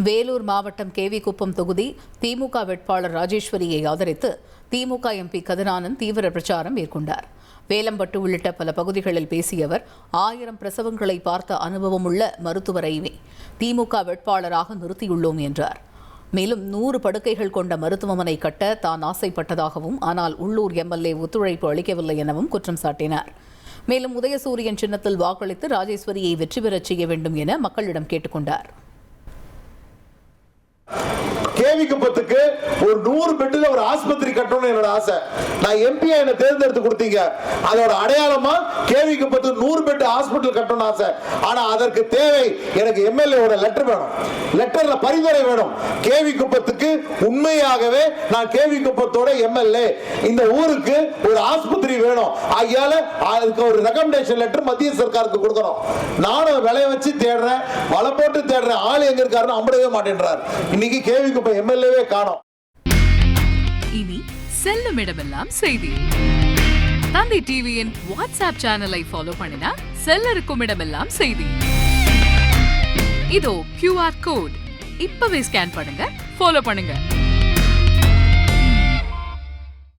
வேலூர் மாவட்டம் கேவிக்குப்பம் தொகுதி திமுக வேட்பாளர் ராஜேஸ்வரியை ஆதரித்து திமுக எம்பி கதிரானந்த் தீவிர பிரச்சாரம் மேற்கொண்டார். வேலம்பட்டு உள்ளிட்ட பல பகுதிகளில் பேசிய அவர் 1000 பிரசவங்களை பார்த்த அனுபவம் உள்ள மருத்துவரையே திமுக வேட்பாளராக நிறுத்தியுள்ளோம் என்றார். மேலும் 100 படுக்கைகள் கொண்ட மருத்துவமனை கட்ட தான் ஆசைப்பட்டதாகவும் ஆனால் உள்ளூர் எம்எல்ஏ ஒத்துழைப்பு அளிக்கவில்லை எனவும் குற்றம் சாட்டினார். மேலும் உதயசூரியன் சின்னத்தில் வாக்களித்து ராஜேஸ்வரியை வெற்றி பெறச் செய்ய வேண்டும் என மக்களிடம் கேட்டுக்கொண்டார். கேவிக்குப்பத்துக்கு ஒரு 100 பெட்ல ஒரு ஆஸ்பத்திரி கட்டணும்னு என்னோட ஆசை. நான் எம்பியா என்ன தேர்ந்தெடுத்து கொடுத்தீங்க. அதோட அடையாளமா கேவிக்குப்பத்து 100 பெட் ஹாஸ்பிட்டல் கட்டணும்னு ஆசை. ஆனா அதற்கு தேவை எனக்கு எம்எல்ஏ லெட்டர் வேணும். லெட்டர்ல பரிந்துரை வேணும். கேவிக்குப்பத்துக்கு உண்மையாகவே நான் கேவிக்குப்பத்தோட எம்எல்ஏ, இந்த ஊருக்கு ஒரு ஆஸ்பத்திரி வேணும். ஆகையால அதுக்கு ஒரு ரெக்கமெண்டேஷன் லெட்டர் மத்திய சர்க்காருக்கு கொடுக்கணும். நானும் விளைய வச்சு தேடுறேன், வலை போட்டு தேடுறேன். ஆள் எங்க இருக்காருன்னு அம்படவே மாட்டேன்றார். இன்னைக்கு கேவிக்குப்பம் எம்எல்ஏவே காணோம். இனி செல்லும் இடமெல்லாம் செய்தி. தந்தி டிவியின் வாட்ஸ்அப் சேனலை ஃபாலோ பண்ணினா செல்ல இருக்கும் இடமெல்லாம் செய்தி. இதோ QR கோட் இப்பவே ஸ்கேன் பண்ணுங்க, ஃபாலோ பண்ணுங்க.